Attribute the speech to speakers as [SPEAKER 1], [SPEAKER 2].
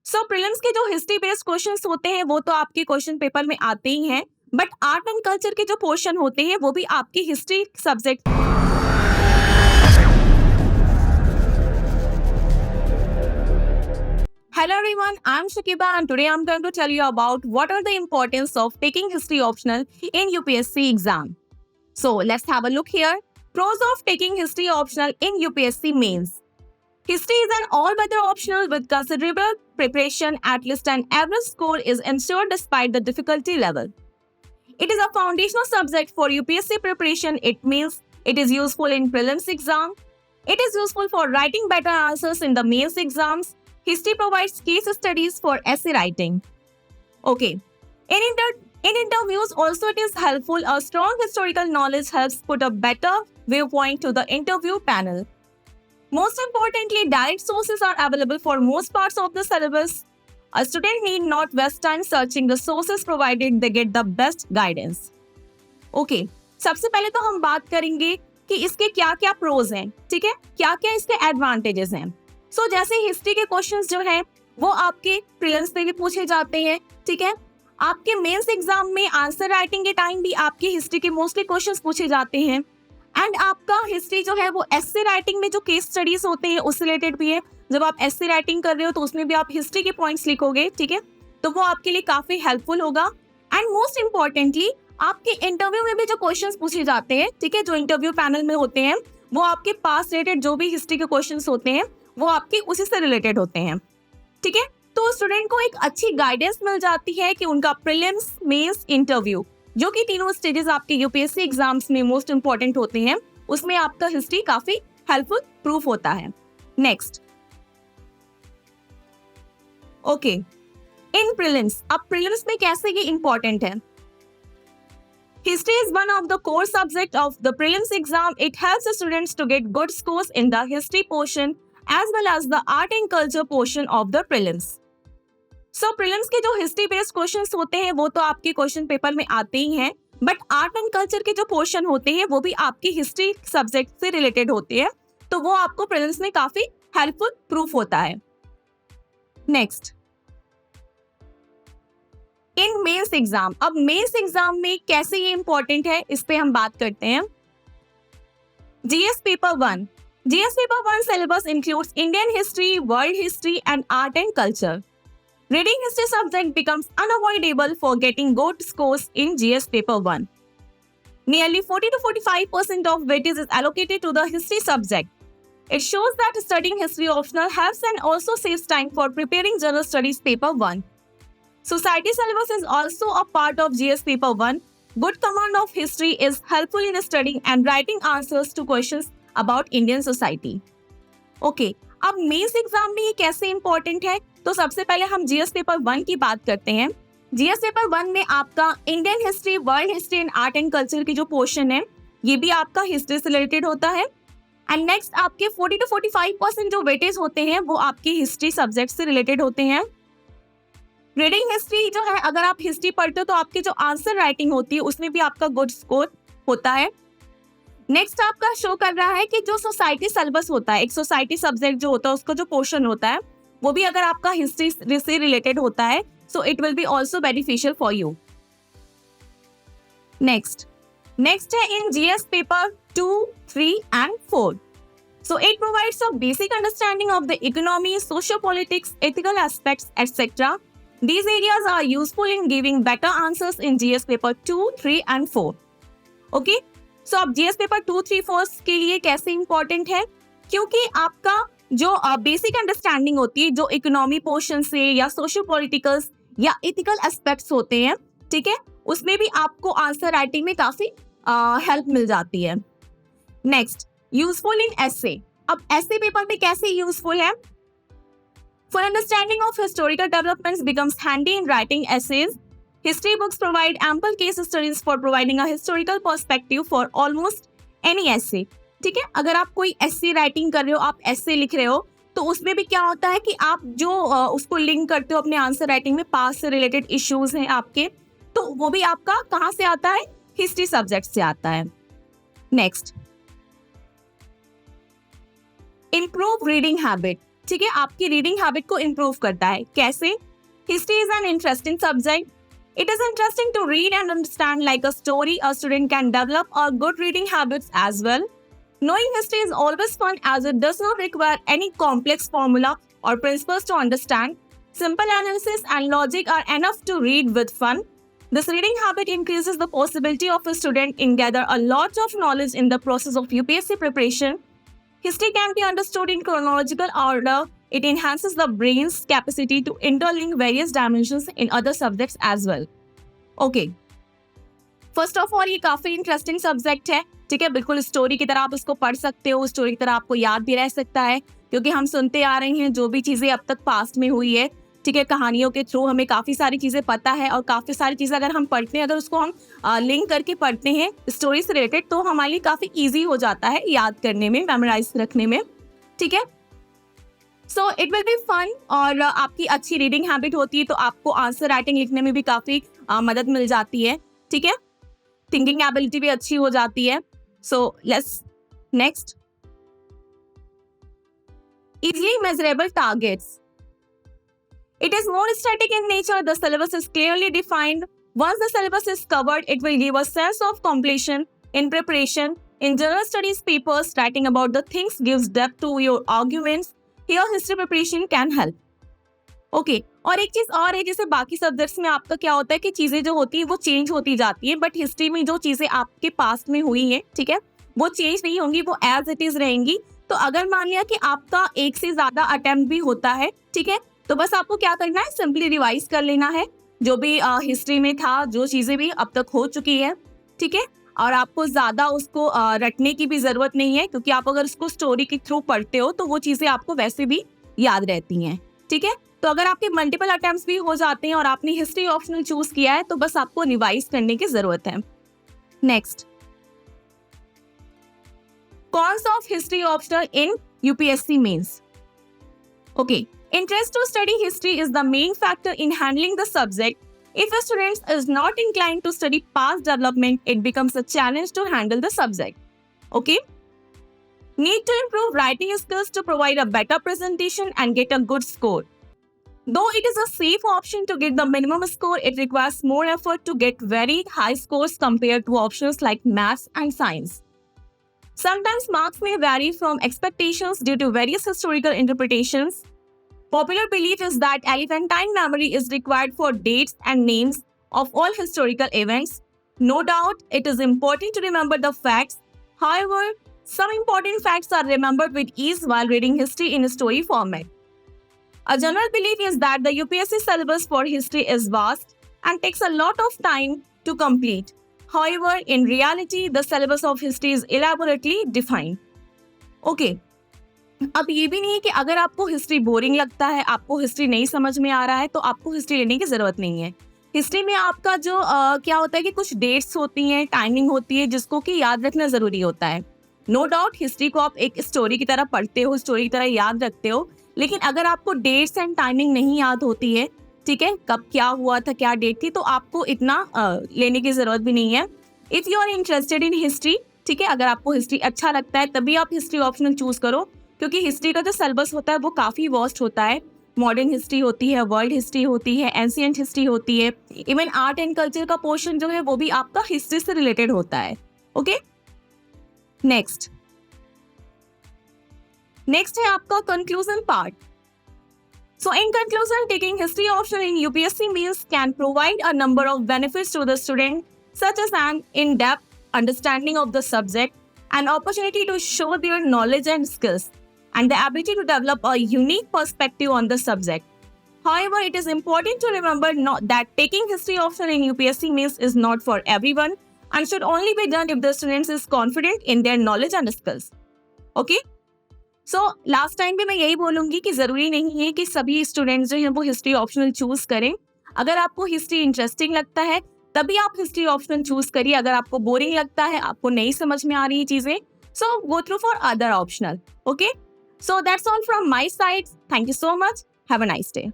[SPEAKER 1] सो prelims के जो history based questions होते हैं वो तो आपके क्वेश्चन पेपर में आते ही हैं, बट आर्ट एंड कल्चर के जो पोर्शन होते हैं वो भी आपकी history subject. Hello everyone, I'm Shakiba and today I'm going to tell you about what are the importance of taking history optional in UPSC exam. So let's have a look here. Pros of taking history optional in UPSC mains. History is an all-weather optional with considerable preparation, at least an average score is ensured despite the difficulty level. It is a foundational subject for UPSC preparation. It means it is useful in prelims exam. It is useful for writing better answers in the mains exams. History provides case studies for essay writing. Okay. In interviews also it is helpful. A strong historical knowledge helps put a better viewpoint to the interview panel. Most importantly, direct sources are available for most parts of the syllabus. A student need not waste time searching the sources provided they get the best guidance. Okay. सबसे पहले तो हम बात करेंगे कि इसके क्या क्या प्रोज हैं, ठीक है, क्या क्या इसके एडवांटेजेस हैं। सो जैसे हिस्ट्री के क्वेश्चंस जो हैं वो आपके प्रीलिम्स में भी पूछे जाते हैं, ठीक है। आपके मेंस एग्जाम में आंसर राइटिंग के टाइम भी आपकी हिस्ट्री के मोस्टली क्वेश्चंस पूछे जाते हैं। एंड आपका हिस्ट्री जो है वो एस्से राइटिंग में जो केस स्टडीज होते हैं उससे रिलेटेड भी है। जब आप एस्से राइटिंग कर रहे हो तो उसमें भी आप हिस्ट्री के पॉइंट्स लिखोगे, ठीक है, तो वो आपके लिए काफी हेल्पफुल होगा। एंड मोस्ट इम्पॉर्टेंटली आपके इंटरव्यू में भी जो क्वेश्चंस पूछे जाते हैं, ठीक है, जो इंटरव्यू पैनल में होते हैं वो आपके पास रिलेटेड जो भी हिस्ट्री के क्वेश्चंस होते हैं वो आपके उसी से रिलेटेड होते हैं, ठीक है। तो स्टूडेंट को एक अच्छी गाइडेंस मिल जाती है कि उनका प्रीलिम्स, मेंस, इंटरव्यू जो कि तीनों स्टेजेस आपके यूपीएससी एग्जाम्स में मोस्ट इंपॉर्टेंट होते हैं, उसमें आपका हिस्ट्री काफी हेल्पफुल प्रूफ होता है। नेक्स्ट, ओके, इन प्रीलिम्स, अब प्रीलिम्स में कैसे ये इंपॉर्टेंट है। History is one of the core subjects of the prelims exam. It helps the students to get good scores in the history portion as well as the art and culture portion of the prelims. So prelims के जो history based questions होते हैं वो तो आपके question paper में आते ही हैं, बट आर्ट एंड कल्चर के जो पोर्शन होते हैं वो भी आपकी हिस्ट्री सब्जेक्ट से रिलेटेड होते हैं, तो वो आपको प्रीलिम्स में काफी हेल्पफुल प्रूफ होता है। नेक्स्ट, इन मेंस एग्जाम, अब मेंस एग्जाम में कैसे ये इंपॉर्टेंट है इस पे हम बात करते हैं। GS paper 1, GS paper 1 syllabus includes Indian history, world history and art and culture. Reading history subject becomes unavoidable for getting good scores in GS paper 1. Nearly 40 to 45% of weightage is allocated to the history subject. It shows that studying history optional helps and also saves time for preparing general studies paper 1. Society syllabus is also a part of GS paper 1. Good command of history is helpful in studying and writing answers to questions about Indian society. Okay, अब mains exam में ये कैसे important है, तो सबसे पहले हम GS paper 1 की बात करते हैं। जीएस पेपर 1 में आपका Indian history, world history and art and culture की जो पोर्शन है ये भी आपका हिस्ट्री से रिलेटेड होता है। एंड नेक्स्ट आपके 40 to 45% जो वेटेज होते हैं वो आपकी हिस्ट्री सब्जेक्ट से रिलेटेड होते हैं। रीडिंग हिस्ट्री जो है, अगर आप हिस्ट्री पढ़ते हो तो आपकी जो आंसर राइटिंग होती है उसमें भी आपका गुड स्कोर होता है। नेक्स्ट आपका शो कर रहा है कि जो सोसाइटी सिलेबस होता है, एक सोसाइटी सब्जेक्ट जो होता है उसका जो पोर्शन होता है वो भी अगर आपका हिस्ट्री से रिलेटेड होता है so it will B also beneficial for you. Next है in GS paper 2, 3 and 4. So it provides a basic understanding of the economy, socio-politics, ethical aspects, etc. These areas are useful in giving better answers in GS paper 2, 3 and 4. Okay? सो अब GS paper 2, 3, 4 के लिए कैसे important है, क्योंकि आपका जो basic understanding होती है जो इकोनॉमी पोर्शन से या सोशल पॉलिटिकल्स या एथिकल एस्पेक्ट्स होते हैं, ठीक है, उसमें भी आपको आंसर राइटिंग में काफी हेल्प मिल जाती है। Next, useful in essay. अब एसे पेपर में कैसे यूजफुल है, for understanding of historical developments becomes handy in writing essays. History books provide ample case studies for providing a historical perspective for almost any essay. ठीक है, अगर आप कोई essay writing कर रहे हो, आप essay लिख रहे हो, तो उसमें भी क्या होता है कि आप जो उसको लिंक करते हो अपने आंसर राइटिंग में, पास से रिलेटेड इश्यूज हैं आपके, तो वो भी आपका कहाँ से आता है, हिस्ट्री सब्जेक्ट से आता है। Next, improve reading habit. ठीक है, आपकी रीडिंग हैबिट को इम्प्रूव करता है। कैसे? History is an interesting subject. It is interesting to read and understand like a story. A student can develop a good reading habits as well. Knowing history is always fun as it does not require any complex formula or principles to understand. Simple analysis and logic are enough to read with fun. This reading habit increases the possibility of a student in gather a lot of knowledge in the process of UPSC preparation. History can be understood in chronological order. It enhances the brain's capacity to interlink various dimensions in other subjects as well. Okay. First of all, ये काफी interesting subject है, ठीक है, बिल्कुल story की तरह आप इसको पढ़ सकते हो, स्टोरी की तरह आपको याद भी रह सकता है, क्योंकि हम सुनते आ रहे हैं जो भी चीजें अब तक पास्ट में हुई है, ठीक है, कहानियों के थ्रू हमें काफी सारी चीजें पता है, और काफी सारी चीजें अगर हम पढ़ते हैं, अगर उसको हम लिंक करके पढ़ते हैं स्टोरी से रिलेटेड, तो हमारे लिए काफी ईजी हो जाता है याद करने में, मेमोराइज रखने में, ठीक है। So it will be fun, और आपकी अच्छी रीडिंग हैबिट होती है तो आपको आंसर राइटिंग लिखने में भी काफ़ी मदद मिल जाती है, ठीक है, थिंकिंग एबिलिटी भी अच्छी हो जाती है। So let's next, easily measurable targets. It is more static in nature. The syllabus is clearly defined. Once the syllabus is covered, it will give a sense of completion in preparation. In general studies papers, writing about the things gives depth to your arguments. Here, history preparation can help. Okay. और एक चीज और है, जैसे बाकी subjects में आपका क्या होता है कि चीजें जो होती है वो चेंज होती जाती है, बट हिस्ट्री में जो चीजें आपके पास्ट में हुई हैं, ठीक है, वो चेंज नहीं होंगी, वो एज इट इज रहेंगी। तो अगर मान लिया कि आपका एक से ज्यादा अटेम्प्ट भी होता है, ठीक है, तो बस आपको क्या करना है, सिंपली रिवाइज कर लेना है जो भी हिस्ट्री में था, जो चीजें भी अब तक हो चुकी है, ठीक है, और आपको ज्यादा उसको रटने की भी जरूरत नहीं है, क्योंकि आप अगर उसको स्टोरी के थ्रू पढ़ते हो तो वो चीजें आपको वैसे भी याद रहती हैं, ठीक है। तो अगर आपके मल्टीपल अटेम्प्ट्स भी हो जाते हैं और आपने हिस्ट्री ऑप्शनल चूज किया है, तो बस आपको रिवाइज करने की जरूरत है। Next, cons of history optional in UPSC mains. Okay, interest to study history is the main factor in handling the subject. If a student is not inclined to study past development, it becomes a challenge to handle the subject. Okay, need to improve writing skills to provide a better presentation and get a good score. Though it is a safe option to get the minimum score, it requires more effort to get very high scores compared to options like maths and science. Sometimes marks may vary from expectations due to various historical interpretations. Popular belief is that elephantine memory is required for dates and names of all historical events. No doubt, it is important to remember the facts. However, some important facts are remembered with ease while reading history in a story format. A general belief is that the UPSC syllabus for history is vast and takes a lot of time to complete. However, in reality, the syllabus of history is elaborately defined. Okay. अब ये भी नहीं है कि अगर आपको history boring लगता है, आपको हिस्ट्री नहीं समझ में आ रहा है, तो आपको हिस्ट्री लेने की जरूरत नहीं है। हिस्ट्री में आपका जो क्या होता है कि कुछ डेट्स होती हैं, टाइमिंग होती है, जिसको कि याद रखना जरूरी होता है। नो डाउट हिस्ट्री को आप एक स्टोरी की तरह पढ़ते हो, स्टोरी की तरह याद रखते हो, लेकिन अगर आपको डेट्स एंड टाइमिंग नहीं याद होती है, ठीक है, कब क्या हुआ था, क्या डेट थी, तो आपको इतना लेने की जरूरत भी नहीं है। If you are interested in history, ठीक है, अगर आपको हिस्ट्री अच्छा लगता है तभी आप हिस्ट्री ऑप्शनल चूज करो, क्योंकि हिस्ट्री का जो सिलेबस होता है वो काफी वास्ट होता है। मॉडर्न हिस्ट्री होती है, वर्ल्ड हिस्ट्री होती है, एंशिएंट हिस्ट्री होती है, इवन आर्ट एंड कल्चर का पोर्शन जो है वो भी आपका हिस्ट्री से रिलेटेड होता है। ओके, नेक्स्ट है आपका conclusion part. So in conclusion, taking history optional in UPSC means can provide a number of benefits to the student, such as an in-depth understanding of the subject, an opportunity to show their knowledge and skills, and the ability to develop a unique perspective on the subject. However, it is important to remember that taking history optional in UPSC means is not for everyone and should only be done if the student is confident in their knowledge and skills. Okay? So last time भी मैं यही बोलूंगी कि जरूरी नहीं है कि सभी स्टूडेंट्स जो हैं वो हिस्ट्री ऑप्शनल चूज करें। अगर आपको हिस्ट्री इंटरेस्टिंग लगता है तभी आप हिस्ट्री ऑप्शनल चूज करिए। अगर आपको बोरिंग लगता है, आपको नहीं समझ में आ रही चीजें, so go through for other optional. Okay, so that's all from my side. Thank you so much, have a nice day.